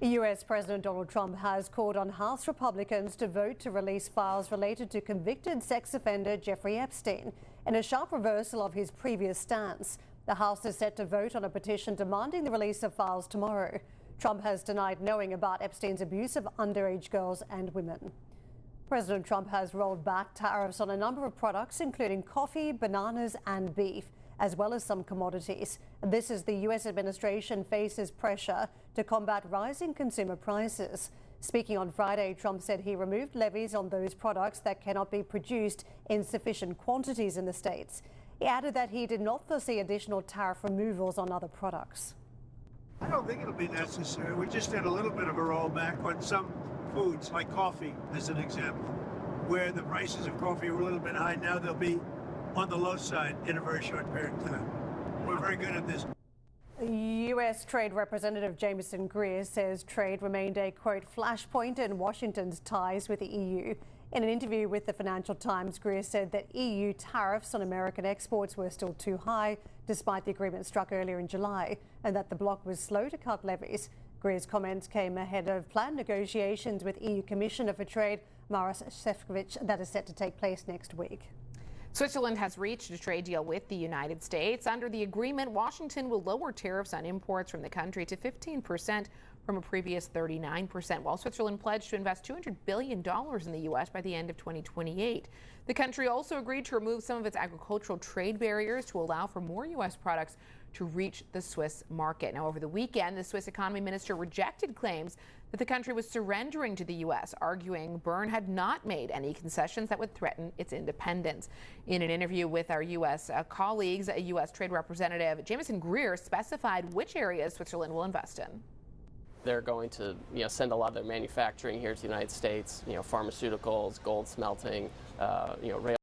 US President Donald Trump has called on House Republicans to vote to release files related to convicted sex offender Jeffrey Epstein, in a sharp reversal of his previous stance. The House is set to vote on a petition demanding the release of files tomorrow. Trump has denied knowing about Epstein's abuse of underage girls and women. President Trump has rolled back tariffs on a number of products, including coffee, bananas and beef, as well as some commodities. This as the US administration faces pressure to combat rising consumer prices. Speaking on Friday, Trump said he removed levies on those products that cannot be produced in sufficient quantities in the states. He added that he did not foresee additional tariff removals on other products. I don't think it'll be necessary. We just had a little bit of a rollback on some foods, like coffee, as an example, where the prices of coffee were a little bit high. Now they'll be on the low side in a very short period of time. We're very good at this. U.S. Trade Representative Jameson Greer says trade remained a, quote, flashpoint in Washington's ties with the EU. In an interview with the Financial Times, Greer said that EU tariffs on American exports were still too high, despite the agreement struck earlier in July, and that the bloc was slow to cut levies. Greer's comments came ahead of planned negotiations with EU Commissioner for Trade, Maros Šefčovič, that is set to take place next week. Switzerland has reached a trade deal with the United States. Under the agreement, Washington will lower tariffs on imports from the country to 15% from a previous 39%, while Switzerland pledged to invest $200 billion in the U.S. by the end of 2028. The country also agreed to remove some of its agricultural trade barriers to allow for more U.S. products to reach the Swiss market. Now, over the weekend, the Swiss economy minister rejected claims that the country was surrendering to the U.S., arguing Bern had not made any concessions that would threaten its independence. In an interview with our U.S. colleagues, a U.S. Trade Representative Jameson Greer specified which areas Switzerland will invest in. They're going to send a lot of their manufacturing here to the United States, pharmaceuticals, gold smelting, rail